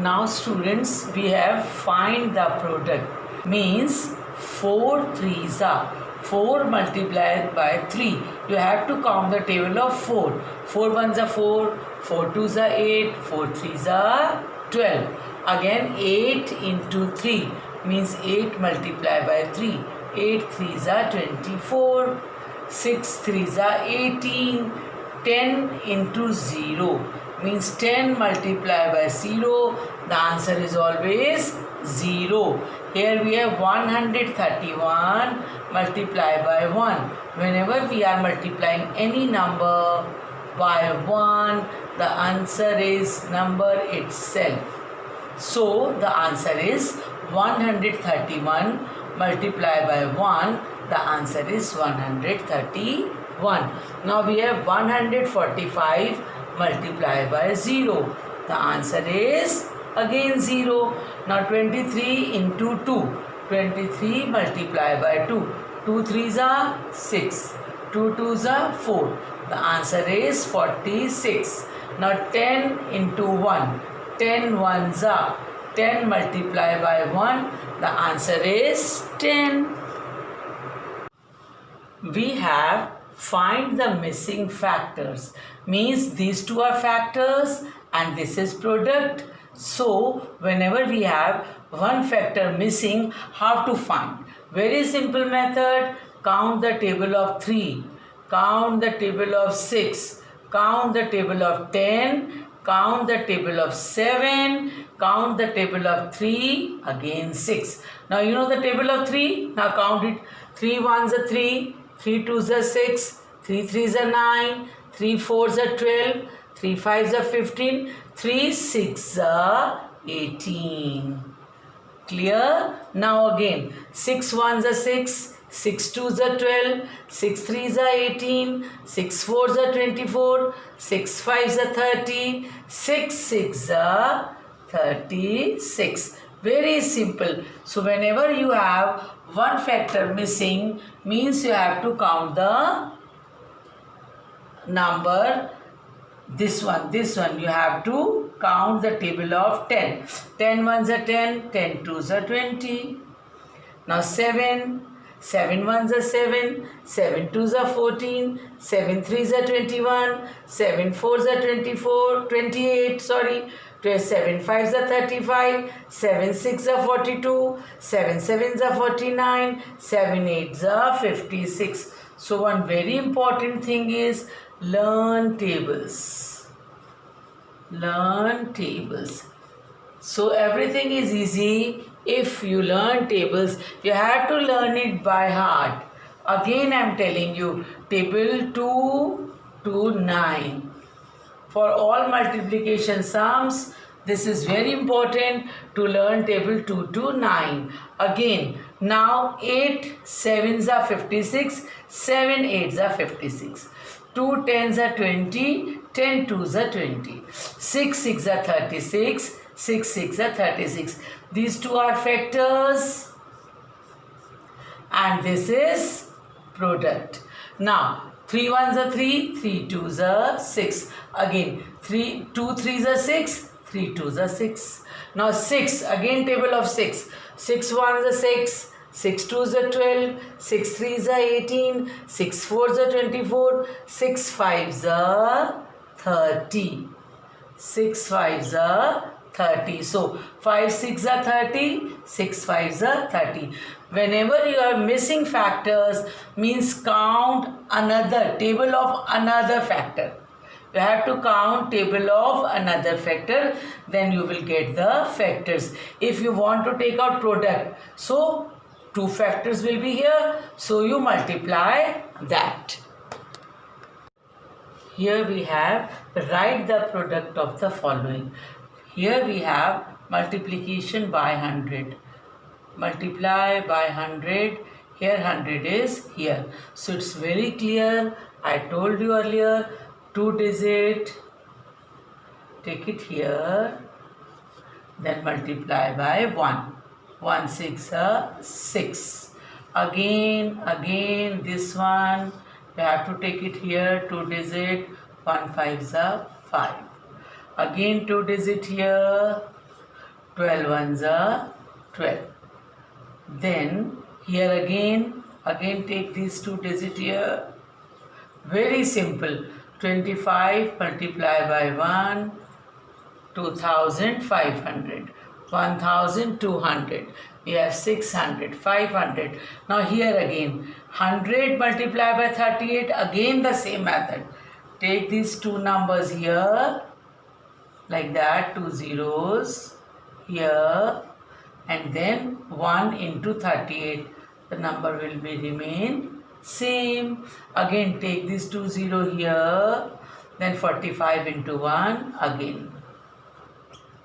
Now students, we have find the product, means 4 3s are 4 multiplied by 3. You have to count the table of 4. 4 1s are 4, 4 2s are 8, 4 3s are 12. Again 8 into 3 means 8 multiplied by 3. 8 3s are 24, 6 3s are 18, 10 into 0 means 10 multiplied by 0. The answer is always 0. Here we have 131 multiplied by 1. Whenever we are multiplying any number by 1, the answer is number itself. So the answer is 131 multiplied by 1. The answer is 131. Now we have 145 multiplied by 0. The answer is again 0. Now 23 into 2. 23 multiplied by 2. 2 3s are 6. 2 2s are 4. The answer is 46. Now 10 into 1. 10 1s are 10 multiplied by 1. The answer is 10. We have find the missing factors, means these two are factors and this is product. So whenever we have one factor missing, how to find? Very simple method. Count the table of 3, count the table of 6, count the table of 10, count the table of 7, count the table of 3, again 6. Now you know the table of 3, now count it. 3 1s are 3, 3 2s are 6, 3 3s are 9, 3 4s are 12, 3 5s are 15, 3 6s are 18. Clear? Now again, 6 1s are 6, 6 2s are 12, 6 3s are 18, 6 4s are 24, 6 5s are 30, 6 6s are 36. Very simple. So whenever you have one factor missing, means you have to count the number. This one you have to count the table of 10. 10 1s are 10, 10 2s are 20. Now 7 1s are 7, 7 2s are 14, 7 3s are 21, 7 4s are 28, 7 5s are 35, 7 6s are 42, 7 7s are 49, 7 8s are 56. So one very important thing is learn tables. Learn tables. So everything is easy if you learn tables. You have to learn it by heart. Again I am telling you, table 2 to 9. For all multiplication sums, this is very important to learn table 2 to 9. Again, now 8 7s are 56, 7 8s are 56. 2 10s are 20, 10 2s are 20. 6 6 are 36, 6 6 are 36. These two are factors and this is product. Now 3 1s are 3, 3 2s are 6. Again 2 3s are 6, 3 2s are 6. Now 6, again table of 6. 6 1s are 6, 6 2s are 12, 6 3s are 18, 6 4s are 24, 6 5s are 30. 6 5s are 30. So 5 6 are 30, 6 5s are 30. Whenever you are missing factors, means count another table of another factor. You have to count table of another factor, then you will get the factors. If you want to take out product, so 2 factors will be here, so you multiply that. Here we have write the product of the following. Here we have multiplication by 100. Multiply by 100. Here 100 is here. So it's very clear. I told you earlier, 2 digit. Take it here. Then multiply by 1. 1 6 6. Again this one. You have to take it here, 2 digit. 1 5 5. Again 2 digit here. 12 ones are 12. Then here again take these two digits here. Very simple. 25 multiplied by 1, 2500. 1200. We have 600, 500. Now here again 100 multiplied by 38. Again the same method. Take these two numbers here like that, two zeros here, and then 1 into 38. The number will be remain same. Again take these two zero here, then 45 into 1 again.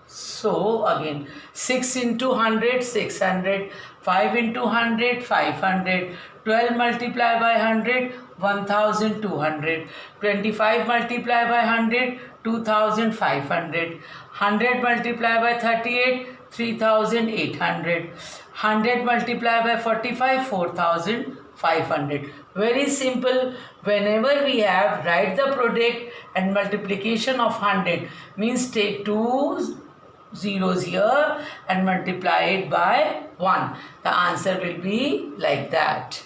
So again 6 into 100, 600, 5 into 100, 500, 12 multiplied by 100, 1200, 25 multiplied by 100, 2500, 100 multiplied by 38, 3800, 100 multiplied by 45, 4500. Very simple. Whenever we have, write the product and multiplication of 100, means take two zeros here and multiply it by 1. The answer will be like that.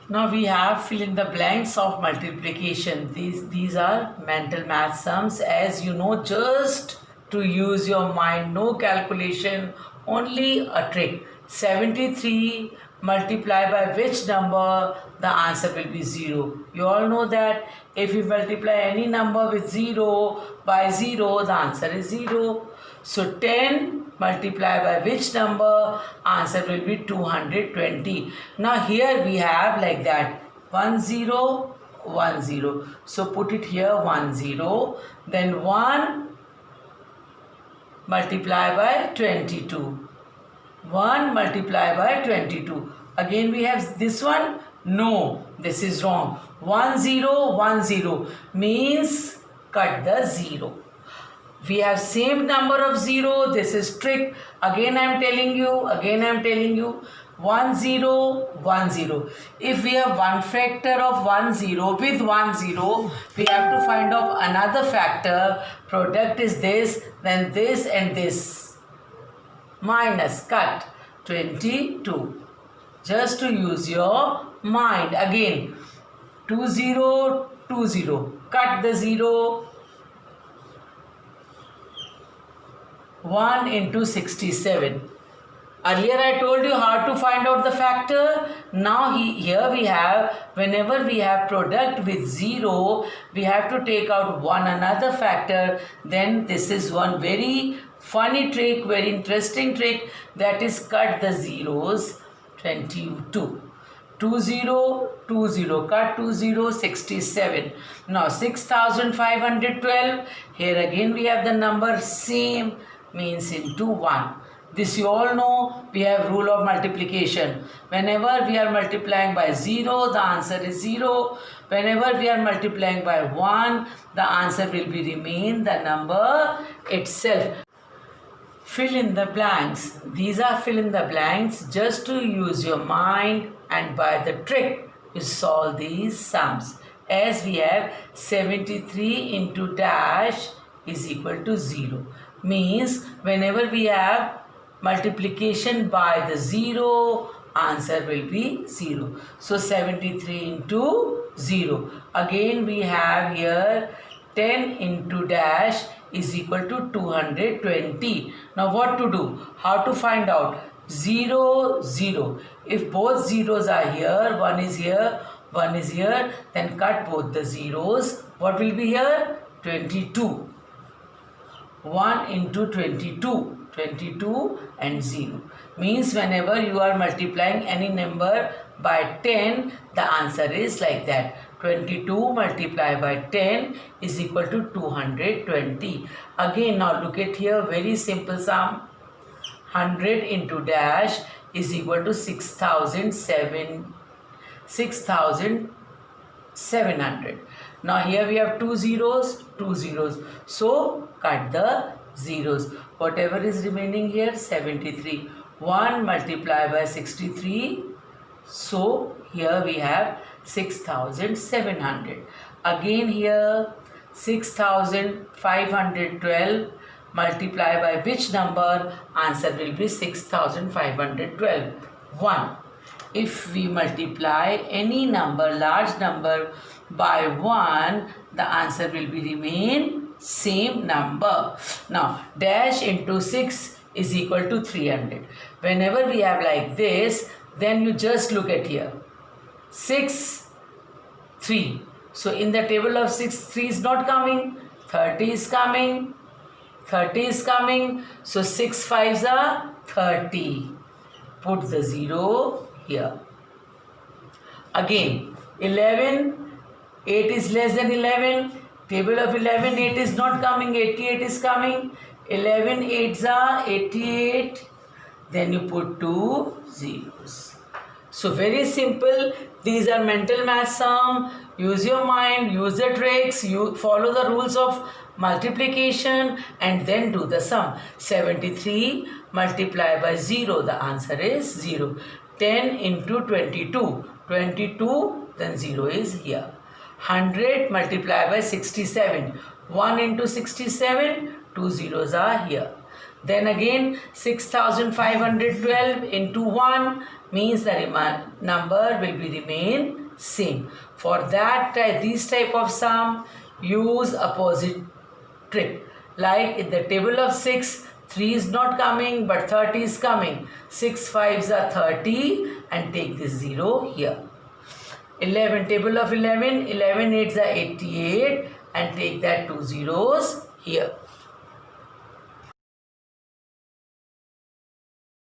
Now we have fill in the blanks of multiplication. These are mental math sums. As you know, just to use your mind, no calculation, only a trick. 73 multiplied by which number? The answer will be 0. You all know that if you multiply any number with 0 by 0, the answer is 0. So 10 multiplied by which number? Answer will be 220. Now here we have like that 10, 10. So put it here 10. Then 1 multiplied by 22. 1 multiplied by 22. Again we have this one. No, this is wrong. 10 means cut the 0. We have same number of 0. This is trick. Again I am telling you. 10, 10. If we have one factor of 10 with 10, we have to find out another factor. Product is this, then this and this. Minus, cut 22. Just to use your mind. Again 20, 20. Cut the 0. 1 into 67. Earlier I told you how to find out the factor. Now here we have, whenever we have product with 0, we have to take out one another factor. Then this is one very funny trick, very interesting trick, that is cut the zeros. 22. 20, 20. Cut 20, 67. Now 6512. Here again we have the number same, means into 1. This you all know. We have rule of multiplication. Whenever we are multiplying by 0, the answer is 0. Whenever we are multiplying by 1, the answer will be remain the number itself. Fill in the blanks. These are fill in the blanks just to use your mind, and by the trick you solve these sums. As we have 73 into dash is equal to 0. Means whenever we have multiplication by the 0, answer will be 0. So 73 into 0. Again we have here 10 into dash is equal to 220. Now what to do? How to find out? 0, 0. If both zeros are here, one is here, one is here, then cut both the zeros. What will be here? 22. 1 into 22. 22 and 0. Means whenever you are multiplying any number by 10, the answer is like that. 22 multiplied by 10 is equal to 220. Again, now look at here, very simple sum. 100 into dash is equal to 6,700. Now here we have two zeros. So cut the zeros. Whatever is remaining here, 73. 1 multiplied by 63. So here we have 6,700. Again here 6512 multiply by which number? Answer will be 6512. 1. If we multiply any number, large number, by 1, the answer will be remain same number. Now, dash into 6 is equal to 300. Whenever we have like this, then you just look at here. 6, 3. So, in the table of 6, 3 is not coming. 30 is coming. 30 is coming. So, 6 5s are 30. Put the 0 here. Again, 11, 8 is less than 11. Table of 11, 8 is not coming. 88 is coming. 11 8s are 88. Then you put 2 zeros. So, very simple. These are mental math sum. Use your mind, use the tricks, you follow the rules of multiplication and then do the sum. 73 multiply by 0, the answer is 0. 10 into 22, 22, then 0 is here. 100 multiply by 67, 1 into 67, 2 zeros are here. Then again 6512 into 1 means the number will be remain same. For that this type of sum, use opposite trick. Like in the table of 6, 3 is not coming but 30 is coming. 6 5s are 30 and take this 0 here. 11, table of 11, 11 8s are 88 and take that 2 zeros here.